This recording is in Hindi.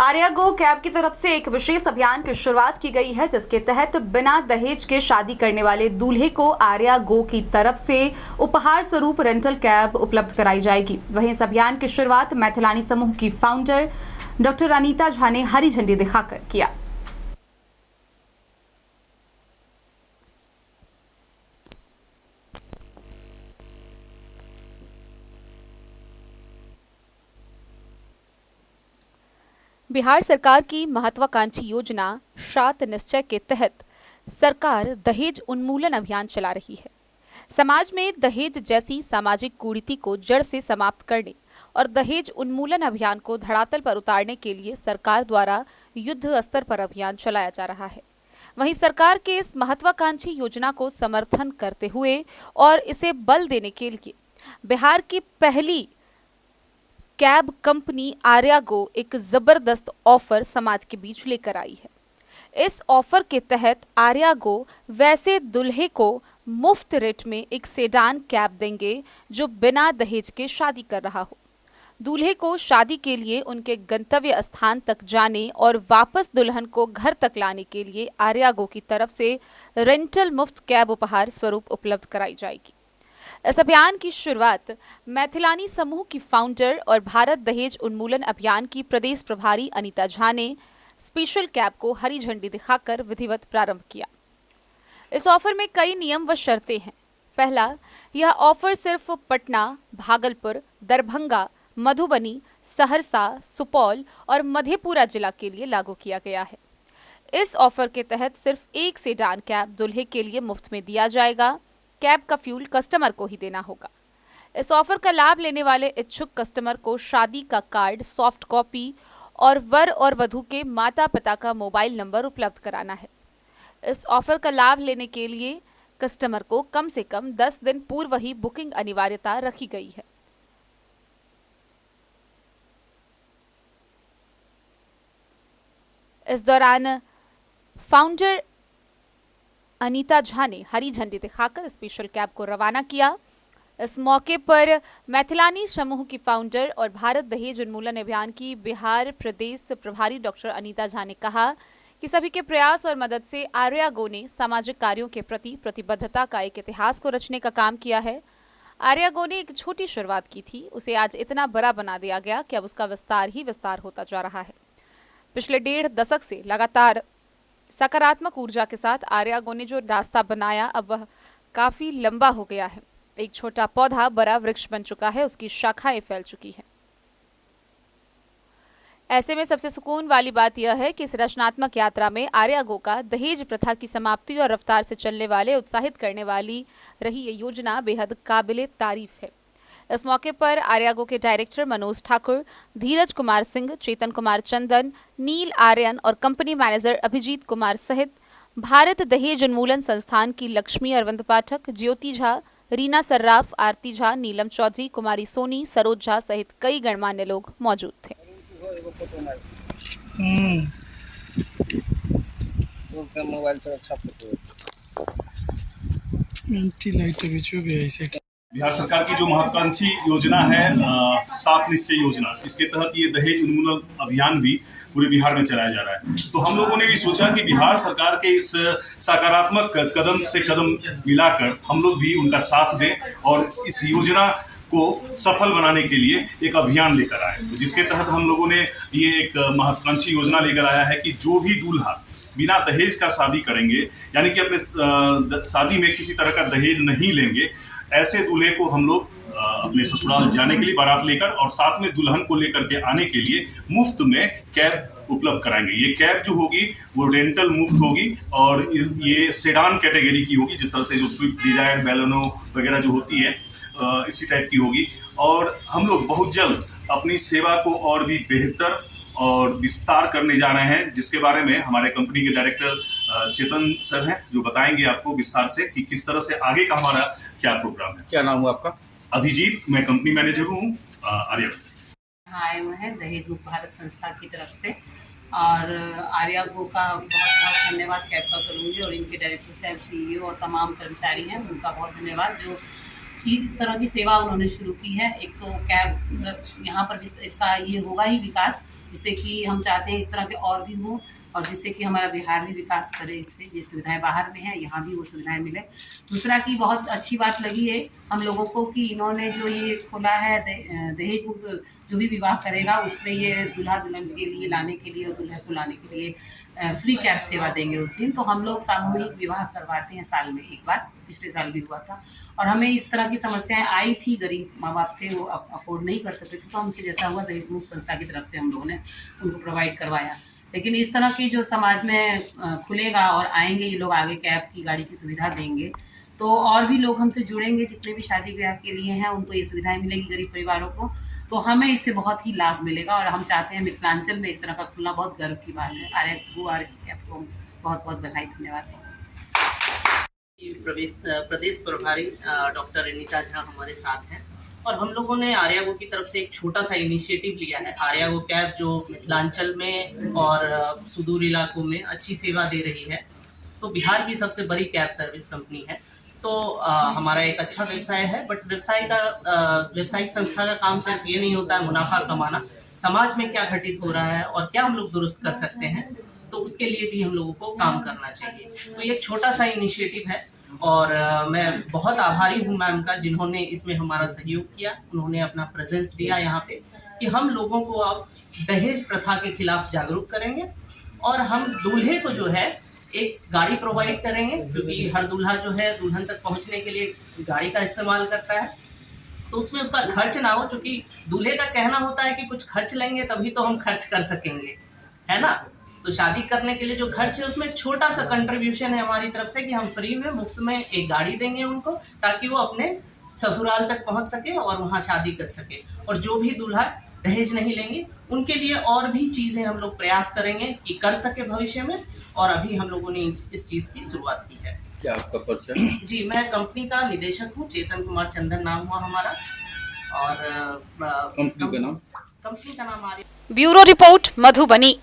आर्या गो कैब की तरफ से एक विशेष अभियान की शुरुआत की गई है, जिसके तहत बिना दहेज के शादी करने वाले दूल्हे को आर्या गो की तरफ से उपहार स्वरूप रेंटल कैब उपलब्ध कराई जाएगी। वहीं इस अभियान की शुरुआत मैथिलानी समूह की फाउंडर डॉक्टर अनीता झा ने हरी झंडी दिखाकर किया। बिहार सरकार की महत्वाकांक्षी योजना शात निश्चय के तहत सरकार दहेज उन्मूलन अभियान चला रही है। समाज में दहेज जैसी सामाजिक कुरीति को जड़ से समाप्त करने और दहेज उन्मूलन अभियान को धरातल पर उतारने के लिए सरकार द्वारा युद्ध स्तर पर अभियान चलाया जा रहा है। वहीं सरकार के इस महत्वाकांक्षी योजना को समर्थन करते हुए और इसे बल देने के लिए बिहार की पहली कैब कंपनी आर्या गो एक जबरदस्त ऑफर समाज के बीच लेकर आई है। इस ऑफर के तहत आर्या गो वैसे दूल्हे को मुफ्त रेट में एक सेडान कैब देंगे जो बिना दहेज के शादी कर रहा हो। दूल्हे को शादी के लिए उनके गंतव्य स्थान तक जाने और वापस दुल्हन को घर तक लाने के लिए आर्या गो की तरफ से रेंटल मुफ्त कैब उपहार स्वरूप उपलब्ध कराई जाएगी। इस अभियान की शुरुआत मैथिलानी समूह की फाउंडर और भारत दहेज उन्मूलन अभियान की प्रदेश प्रभारी अनीता झा ने स्पेशल कैब को हरी झंडी दिखाकर विधिवत प्रारंभ किया। इस ऑफर में कई नियम व शर्तें हैं। पहला, यह ऑफर सिर्फ पटना, भागलपुर, दरभंगा, मधुबनी, सहरसा, सुपौल और मधेपुरा जिला के लिए लागू किया गया है। इस ऑफर के तहत सिर्फ एक सेडान कैब दूल्हे के लिए मुफ्त में दिया जाएगा। कैब का फ्यूल कस्टमर को ही देना होगा। इस ऑफर का लाभ लेने वाले इच्छुक कस्टमर को शादी का कार्ड, सॉफ्ट कॉपी और वर और वधू के माता पिता का मोबाइल नंबर उपलब्ध कराना है। इस ऑफर का लाभ लेने के लिए कस्टमर को कम से कम 10 दिन पूर्व ही बुकिंग अनिवार्यता रखी गई है। इस दौरान फाउंडर अनीता झा ने हरी झंडी दिखाकर स्पेशल कैब को रवाना किया। इस मौके पर मैथिलानी समूह की फाउंडर और भारत दहेज उन्मूलन अभियान की बिहार प्रदेश प्रभारी डॉक्टर अनीता झा ने कहा कि सभी के प्रयास और मदद से आर्या गो ने सामाजिक कार्यों के प्रति प्रतिबद्धता का एक इतिहास को रचने का काम किया है। आर्या गो ने एक छोटी शुरुआत की थी, उसे आज इतना बड़ा बना दिया गया कि अब उसका विस्तार ही विस्तार होता जा रहा है। पिछले 1.5 दशक से लगातार सकारात्मक ऊर्जा के साथ आर्या गो ने जो रास्ता बनाया, अब वह काफी लंबा हो गया है। एक छोटा पौधा बड़ा वृक्ष बन चुका है, उसकी शाखाएं फैल चुकी हैं। ऐसे में सबसे सुकून वाली बात यह है कि इस रचनात्मक यात्रा में आर्या गो का दहेज प्रथा की समाप्ति और रफ्तार से चलने वाले उत्साहित करने वाली रही ये योजना बेहद काबिले तारीफ है। इस मौके पर आर्या गो के डायरेक्टर मनोज ठाकुर, धीरज कुमार सिंह, चेतन कुमार चंदन, नील आर्यन और कंपनी मैनेजर अभिजीत कुमार सहित भारत दहेज उन्मूलन संस्थान की लक्ष्मी अरविंद पाठक, ज्योति झा, रीना सर्राफ, आरती झा, नीलम चौधरी, कुमारी सोनी, सरोज झा सहित कई गणमान्य लोग मौजूद थे। बिहार सरकार की जो महत्वाकांक्षी योजना है सात निश्चय योजना, इसके तहत ये दहेज उन्मूलन अभियान भी पूरे बिहार में चलाया जा रहा है। तो हम लोगों ने भी सोचा कि बिहार सरकार के इस सकारात्मक कदम से कदम मिलाकर हम लोग भी उनका साथ दें और इस योजना को सफल बनाने के लिए एक अभियान लेकर आए। तो जिसके तहत हम लोगों ने ये एक महत्वाकांक्षी योजना लेकर आया है कि जो भी दूल्हा बिना दहेज का शादी करेंगे, यानी कि अपने शादी में किसी तरह का दहेज नहीं लेंगे, ऐसे दूल्हे को हम लोग अपने ससुराल जाने के लिए बारात लेकर और साथ में दुल्हन को लेकर के आने के लिए मुफ्त में कैब उपलब्ध कराएंगे। ये कैब जो होगी वो रेंटल मुफ्त होगी और ये सेडान कैटेगरी की होगी, जिस तरह से जो स्विफ्ट डिजायर, बैलेनो वगैरह जो होती है इसी टाइप की होगी। और हम लोग बहुत जल्द अपनी सेवा को और भी बेहतर और विस्तार करने जा रहे हैं, जिसके बारे में हमारे कंपनी के डायरेक्टर चेतन सर हैं, जो बताएंगे आपको विस्तार से कि किस तरह से आगे का हमारा क्या प्रोग्राम है। क्या नाम हुआ आपका? अभिजीत, मैं कंपनी मैनेजर हूँ आर्या। आए हुए हैं दहेज मुक्त भारत संस्था की तरफ से और आर्या गो का बहुत बहुत धन्यवाद कैब का करूँगी और इनके डायरेक्टर साहब, CEO और तमाम कर्मचारी हैं, उनका बहुत धन्यवाद जो इस तरह की सेवा उन्होंने शुरू की है। एक तो कैब यहाँ पर इसका ये होगा ही विकास, जिससे कि हम चाहते हैं इस तरह के और भी हों और जिससे कि हमारा बिहार भी विकास करे। इससे जो सुविधाएं बाहर में हैं यहाँ भी वो सुविधाएं मिले। दूसरा की बहुत अच्छी बात लगी है हम लोगों को कि इन्होंने जो ये खोला है दहेज मुक्त जो भी विवाह करेगा उसमें ये दूल्हा दुल्हन के लिए लाने के लिए और दूल्हे को लाने के लिए फ्री कैब सेवा देंगे उस दिन। तो हम लोग सामूहिक विवाह करवाते हैं साल में एक बार, पिछले साल भी हुआ था और हमें इस तरह की समस्याएं आई थी। गरीब माँ बाप थे, वो अफोर्ड नहीं कर सकते थे, तो हमसे जैसा हुआ दहेज मुक्त संस्था की तरफ से हम लोगों ने उनको प्रोवाइड करवाया। लेकिन इस तरह की जो समाज में खुलेगा और आएंगे ये लोग, आगे कैब की गाड़ी की सुविधा देंगे तो और भी लोग हमसे जुड़ेंगे। जितने भी शादी ब्याह के लिए हैं उनको ये सुविधाएं मिलेगी गरीब परिवारों को, तो हमें इससे बहुत ही लाभ मिलेगा। और हम चाहते हैं मिथिलांचल में इस तरह का खुलना बहुत गर्व की बात है। आर्या कैब को बहुत बहुत बधाई, धन्यवाद। प्रदेश प्रभारी डॉक्टर अनीता झा हमारे साथ हैं और हम लोगों ने आर्यागो की तरफ से एक छोटा सा इनिशिएटिव लिया है। आर्यागो कैब जो मिथिलांचल में और सुदूर इलाकों में अच्छी सेवा दे रही है, तो बिहार की सबसे बड़ी कैब सर्विस कंपनी है। तो हमारा एक अच्छा व्यवसाय है, बट व्यवसायिक संस्था का काम सिर्फ ये नहीं होता है मुनाफा कमाना, समाज में क्या घटित हो रहा है और क्या हम लोग दुरुस्त कर सकते हैं, तो उसके लिए भी हम लोगों को काम करना चाहिए। तो ये एक छोटा सा इनिशिएटिव है और मैं बहुत आभारी हूँ मैम का, जिन्होंने इसमें हमारा सहयोग किया। उन्होंने अपना प्रेजेंस दिया यहाँ पे कि हम लोगों को अब दहेज प्रथा के खिलाफ जागरूक करेंगे और हम दूल्हे को जो है एक गाड़ी प्रोवाइड करेंगे, क्योंकि हर दूल्हा जो है दुल्हन तक पहुँचने के लिए गाड़ी का इस्तेमाल करता है, तो उसमें उसका खर्च ना हो। क्योंकि दूल्हे का कहना होता है कि कुछ खर्च लेंगे तभी तो हम खर्च कर सकेंगे, है ना। तो शादी करने के लिए जो खर्च है उसमें एक छोटा सा कंट्रीब्यूशन है हमारी तरफ से कि हम फ्री में मुफ्त में एक गाड़ी देंगे उनको, ताकि वो अपने ससुराल तक पहुंच सके और वहां शादी कर सके। और जो भी दूल्हा दहेज नहीं लेंगे उनके लिए और भी चीजें हम लोग प्रयास करेंगे कि कर सके भविष्य में, और अभी हम लोगों ने इस चीज की शुरुआत की है। क्या आपका परिचय? जी, मैं कंपनी का निदेशक हूँ, चेतन कुमार चंदन नाम हुआ हमारा। और कंपनी का नाम? कंपनी का नाम आर्या। Bureau report, Madhubani.